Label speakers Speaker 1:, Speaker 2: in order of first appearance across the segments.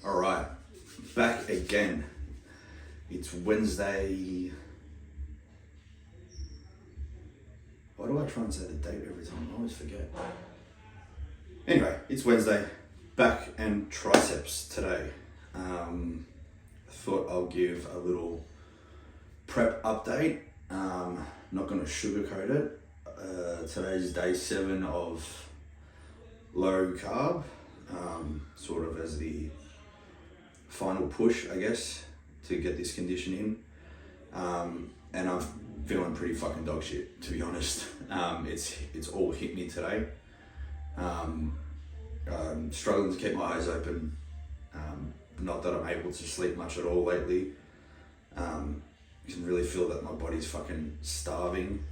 Speaker 1: All right, back again. It's Wednesday. Why do I try and say the date every time? I always forget. Anyway, it's Wednesday. Back and triceps today. Thought I'll give a little prep update. Not going to sugarcoat it. Today's day 7 of low carb, sort of as the final push, I guess, to get this condition in. And I'm feeling pretty fucking dog shit, to be honest. It's all hit me today. I'm struggling to keep my eyes open. Not that I'm able to sleep much at all lately. You can really feel that my body's fucking starving.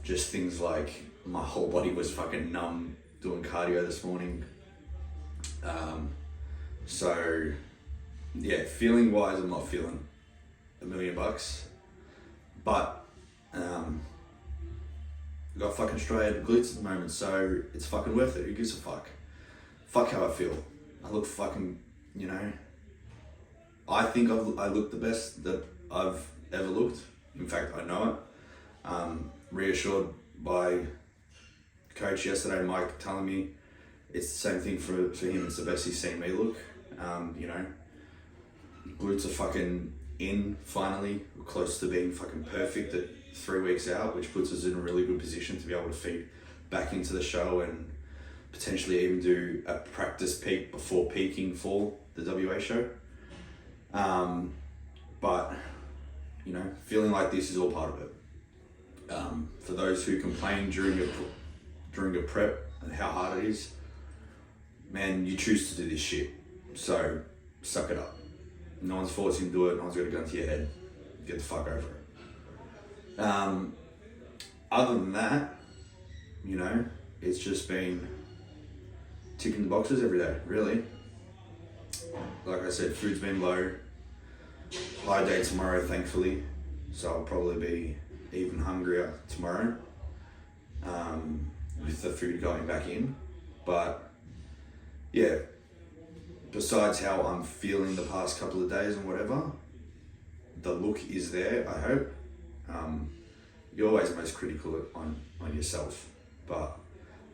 Speaker 1: Just things like my whole body was fucking numb doing cardio this morning. So yeah, feeling wise, I'm not feeling $1,000,000, but I've got fucking striated glutes at the moment, so it's fucking worth it. Who gives a fuck? Fuck how I feel. I look fucking, I think I look the best that I've ever looked. In fact, I know it. Reassured by coach yesterday, Mike, telling me it's the same thing for him. It's the best he's seen me look. Glutes are fucking in finally. We're close to being fucking perfect at 3 weeks out, which puts us in a really good position to be able to feed back into the show and potentially even do a practice peak before peaking for the WA show. But feeling like this is all part of it. For those who complain during a prep and how hard it is, man, you choose to do this shit, so suck it up. No one's forcing you to do it. No one's got a gun to your head. Get the fuck over it. Other than that, it's just been ticking the boxes every day, really. Like I said, food's been low. High day tomorrow, thankfully, so I'll probably be even hungrier tomorrow with the food going back in. But yeah, besides how I'm feeling the past couple of days and whatever, the look is there, I hope. You're always most critical on yourself, but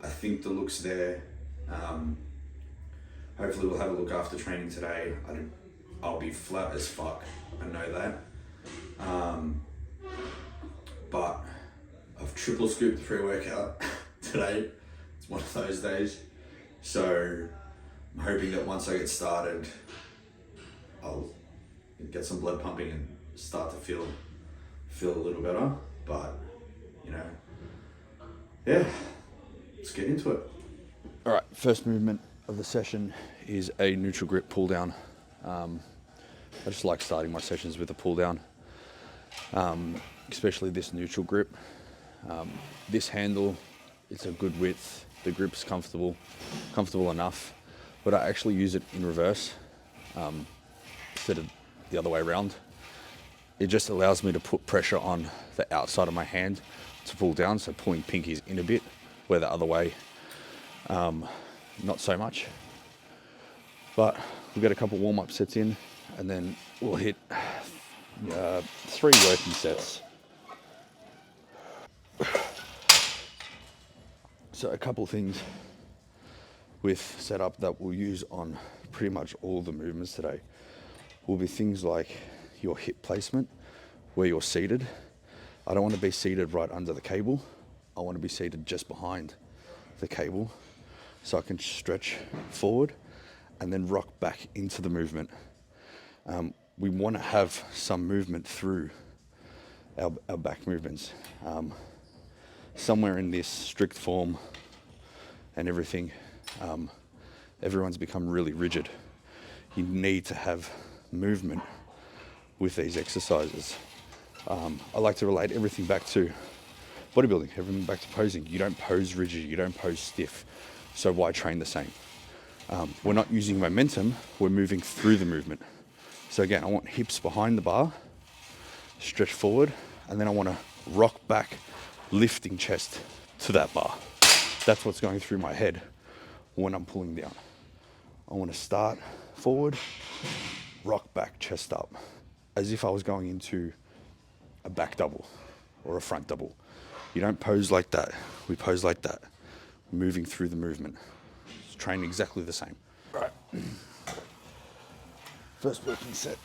Speaker 1: I think the look's there. Hopefully we'll have a look after training today. I'll be flat as fuck, I know that. But I've triple scooped the pre-workout today. It's one of those days. So I'm hoping that once I get started, I'll get some blood pumping and start to feel a little better. But, yeah, let's get into it.
Speaker 2: All right, first movement of the session is a neutral grip pull down. I just like starting my sessions with a pull down, especially this neutral grip. This handle, it's a good width. The grip's comfortable enough, but I actually use it in reverse instead of the other way around. It just allows me to put pressure on the outside of my hand to pull down, so pulling pinkies in a bit, where the other way, not so much. But we'll get a couple warm-up sets in, and then we'll hit 3 working sets. So a couple things with setup that we'll use on pretty much all the movements today will be things like your hip placement, where you're seated. I don't want to be seated right under the cable. I want to be seated just behind the cable, so I can stretch forward and then rock back into the movement. We want to have some movement through our back movements. Somewhere in this strict form and everything, everyone's become really rigid. You need to have movement with these exercises. I like to relate everything back to bodybuilding, everything back to posing. You don't pose rigid, you don't pose stiff, so why train the same? We're not using momentum, we're moving through the movement. So again, I want hips behind the bar, stretch forward, and then I want to rock back, lifting chest to that bar. That's what's going through my head when I'm pulling down. I want to start forward, rock back, chest up, as if I was going into a back double or a front double. You don't pose like that. We pose like that, moving through the movement. It's trained exactly the same. All right. First working set.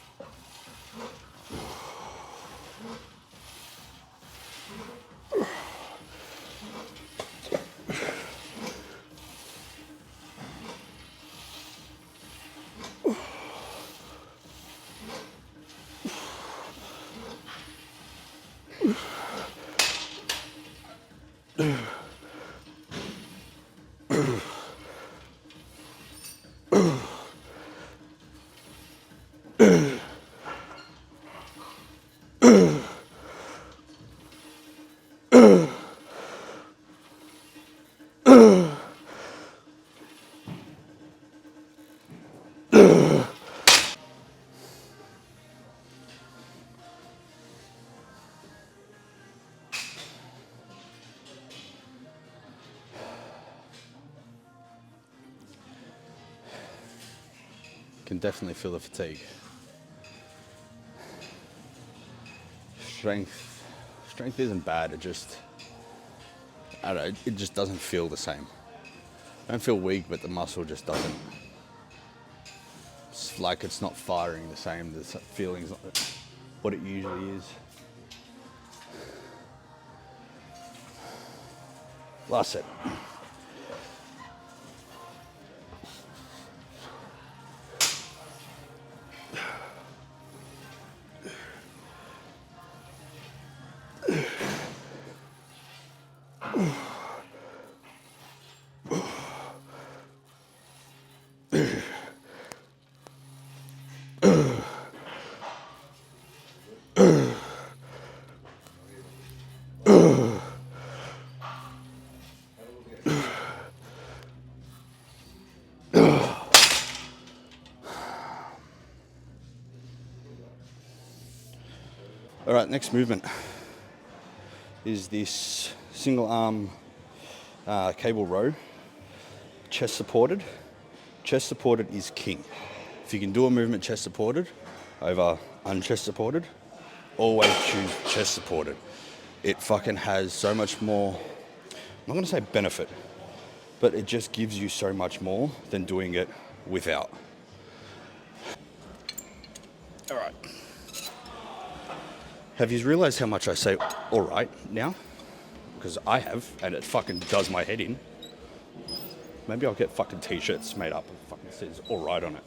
Speaker 2: Can definitely feel the fatigue. Strength isn't bad. I don't know, it just doesn't feel the same. I don't feel weak, but the muscle just doesn't. It's like it's not firing the same. The feeling's not what it usually is. Last set. All right, next movement is this single arm cable row, chest supported. Chest supported is king. If you can do a movement chest supported over unchest supported, always choose chest supported. It fucking has so much more, I'm not gonna say benefit, but it just gives you so much more than doing it without. All right. Have you realized how much I say all right now? Because I have, and it fucking does my head in. Maybe I'll get fucking t-shirts made up and fucking says all right on it.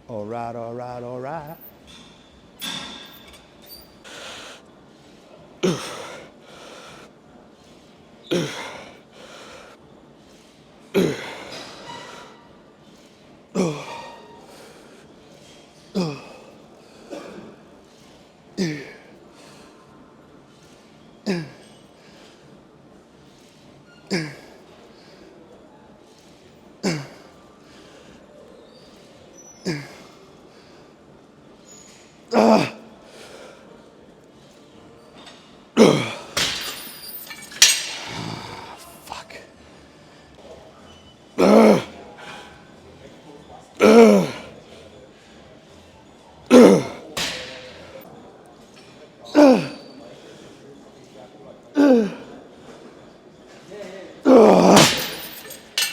Speaker 2: All right, all right, all right. Fuck.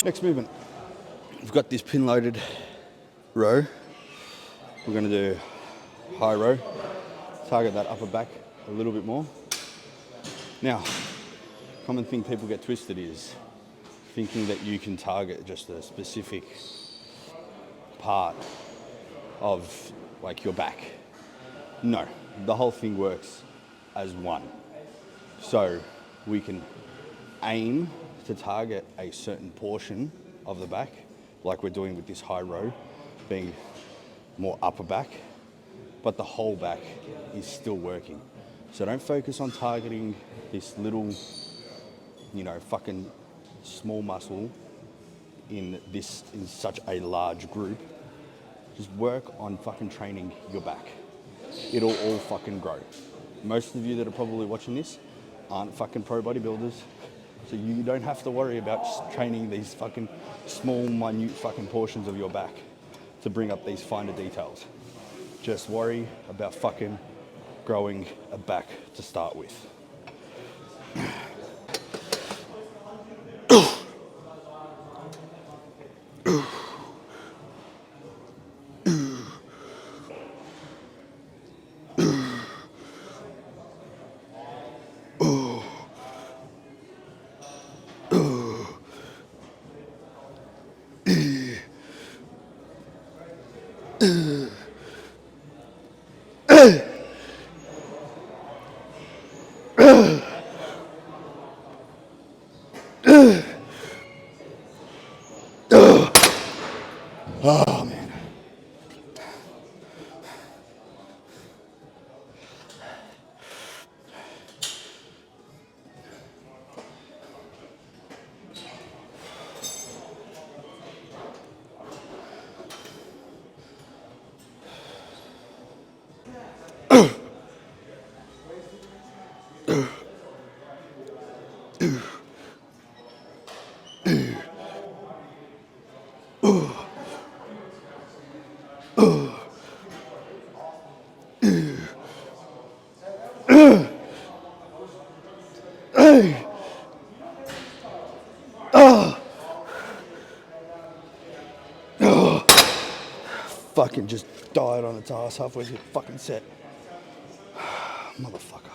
Speaker 2: Next movement. We've got this pin loaded row. We're going to do high row, target that upper back a little bit more. Now, common thing people get twisted is thinking that you can target just a specific part of like your back. No, the whole thing works as one. So we can aim to target a certain portion of the back, like we're doing with this high row, being more upper back, but the whole back is still working. So don't focus on targeting this little, fucking small muscle in such a large group. Just work on fucking training your back. It'll all fucking grow. Most of you that are probably watching this aren't fucking pro bodybuilders, so you don't have to worry about just training these fucking small, minute fucking portions of your back to bring up these finer details. Just worry about fucking growing a back to start with. Oh man. Fucking just died on its ass halfway through the fucking set. Motherfucker.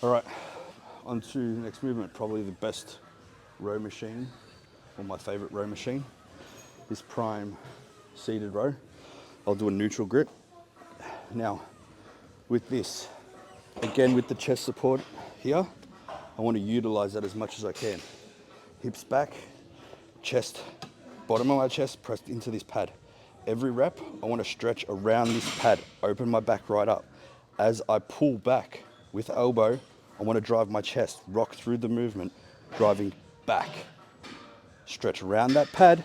Speaker 2: Alright, on to the next movement. Probably the best row machine, or my favourite row machine. This prime seated row. I'll do a neutral grip. Now, with this, again with the chest support here, I want to utilise that as much as I can. Hips back, chest, bottom of my chest pressed into this pad. Every rep, I want to stretch around this pad, open my back right up. As I pull back with elbow, I want to drive my chest, rock through the movement, driving back. Stretch around that pad,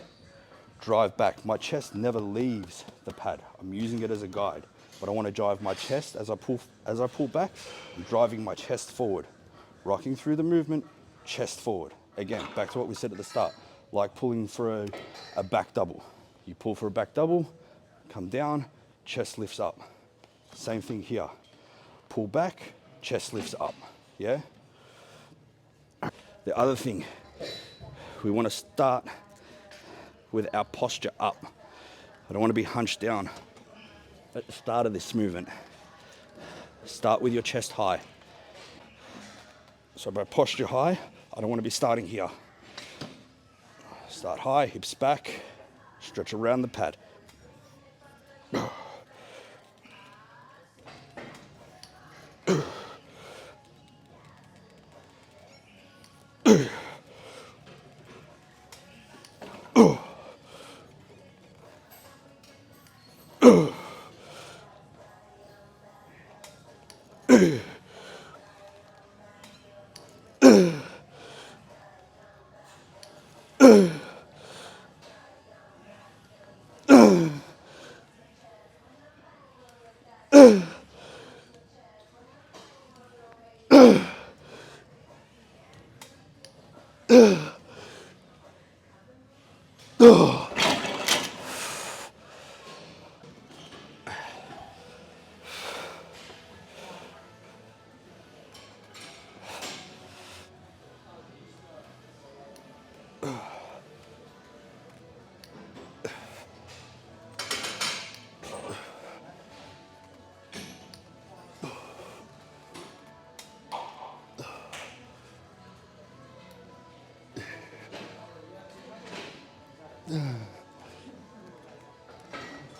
Speaker 2: drive back. My chest never leaves the pad. I'm using it as a guide, but I want to drive my chest as I pull back. I'm driving my chest forward, rocking through the movement, chest forward. Again, back to what we said at the start, like pulling for a back double. You pull for a back double, come down, chest lifts up. Same thing here. Pull back, chest lifts up. Yeah? The other thing, we want to start with our posture up. I don't want to be hunched down at the start of this movement. Start with your chest high. So by posture high, I don't want to be starting here. Start high, hips back, stretch around the pad.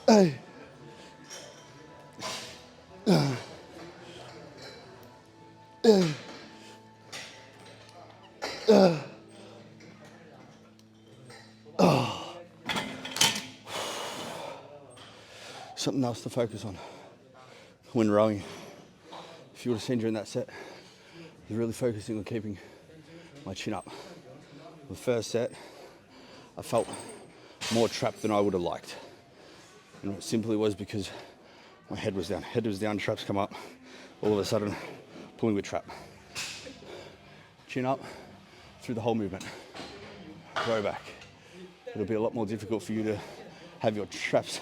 Speaker 2: Hey. Something else to focus on when rowing. If you would have seen during that set, I was really focusing on keeping my chin up. The first set, I felt more trapped than I would have liked. And it simply was because my head was down. Head was down, traps come up, all of a sudden pulling with trap. Chin up through the whole movement. Row back. It'll be a lot more difficult for you to have your traps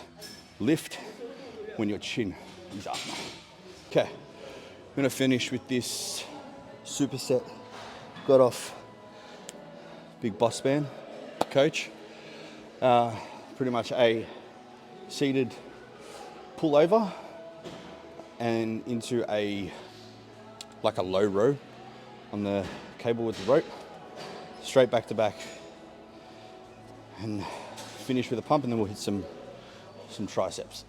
Speaker 2: lift when your chin is up. Okay, I'm gonna finish with this superset. Got off Big Boss Band coach. Pretty much a seated pull over and into like a low row on the cable with the rope, straight back to back, and finish with a pump, and then we'll hit some triceps.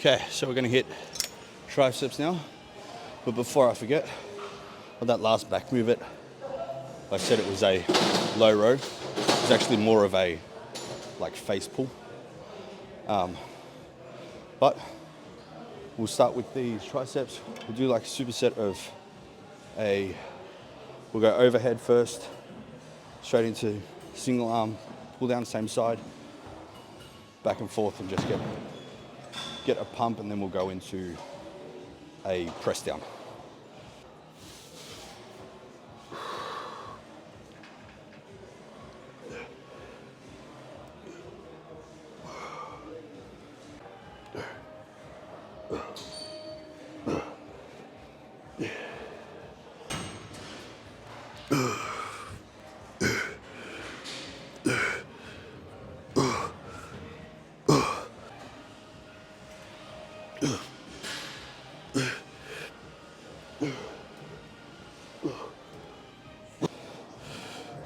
Speaker 2: Okay, so we're gonna hit triceps now. But before I forget, on that last back move, I said it was a low row. It's actually more of a like face pull. But we'll start with these triceps. We'll do like a superset of we'll go overhead first, straight into single arm, pull down same side, back and forth, and just get a pump, and then we'll go into a press down.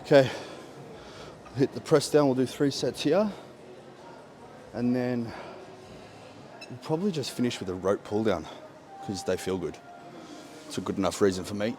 Speaker 2: Okay, hit the press down. We'll do 3 sets here, and then we'll probably just finish with a rope pull down because they feel good. It's a good enough reason for me.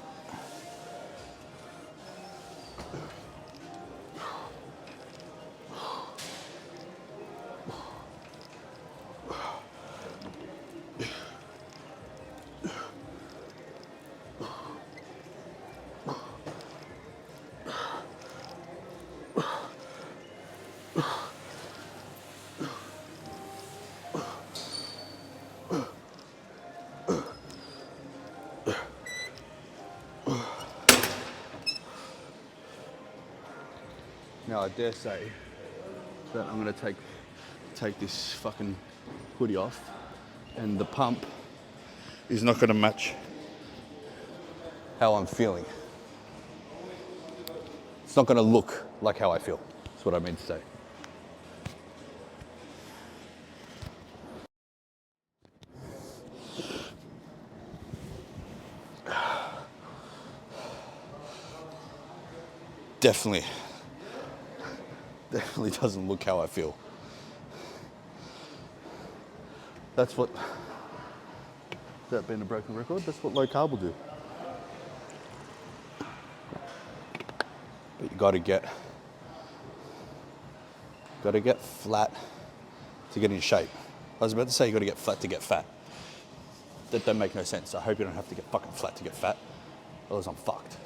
Speaker 2: Now I dare say that I'm gonna take this fucking hoodie off, and the pump is not gonna match how I'm feeling. It's not gonna look like how I feel. That's what I mean to say. Definitely definitely doesn't look how I feel. That's what, that being a broken record, that's what low carb will do. But you gotta get flat to get in shape. I was about to say you gotta get flat to get fat. That don't make no sense. I hope you don't have to get fucking flat to get fat, otherwise I'm fucked.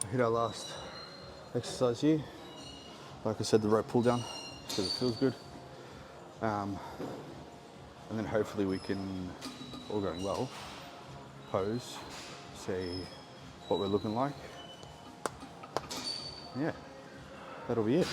Speaker 2: Hit our last exercise here. Like I said, the rope pull down because it feels good. And then hopefully we can, all going well, pose, see what we're looking like. Yeah, that'll be it.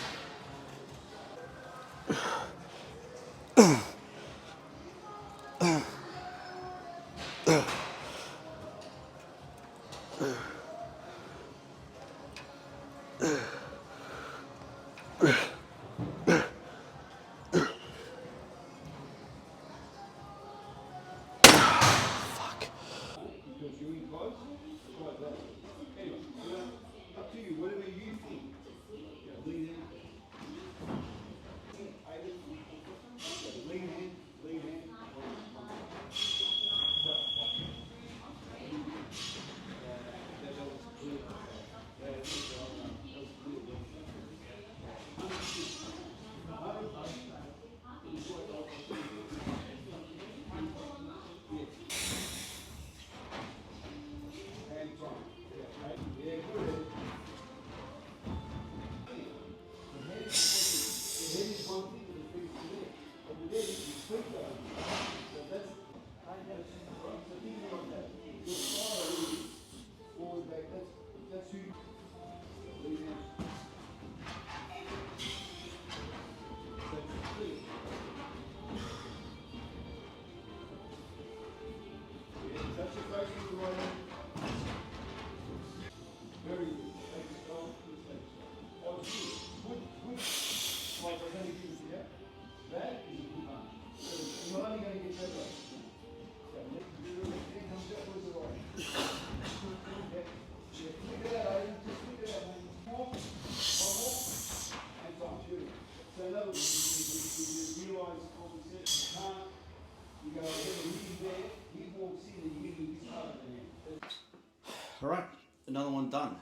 Speaker 2: All right, another one done.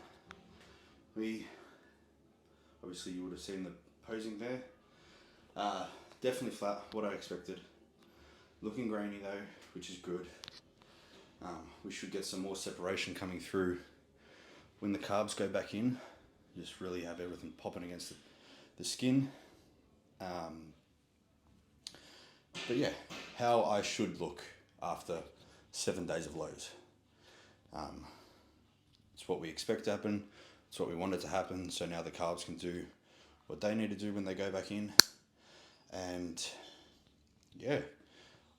Speaker 2: Obviously you would have seen the posing there. Definitely flat, what I expected. Looking grainy though, which is good. We should get some more separation coming through when the carbs go back in. Just really have everything popping against the skin. But yeah, how I should look after 7 days of lows. It's what we expect to happen. It's what we wanted to happen. So now the carbs can do what they need to do when they go back in. And yeah,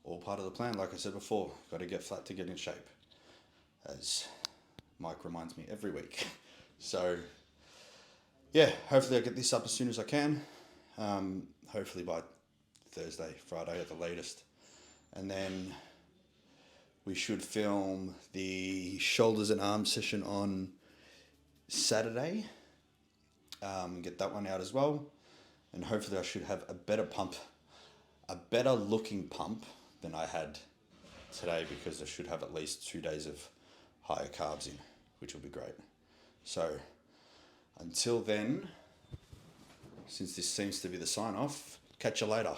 Speaker 2: all part of the plan. Like I said before, got to get flat to get in shape, as Mike reminds me every week. So yeah, hopefully I'll get this up as soon as I can. Hopefully by Thursday, Friday at the latest. And then we should film the shoulders and arms session on Saturday. Get that one out as well. And hopefully I should have a better looking pump than I had today, because I should have at least 2 days of higher carbs in, which will be great. So until then, since this seems to be the sign off, catch you later.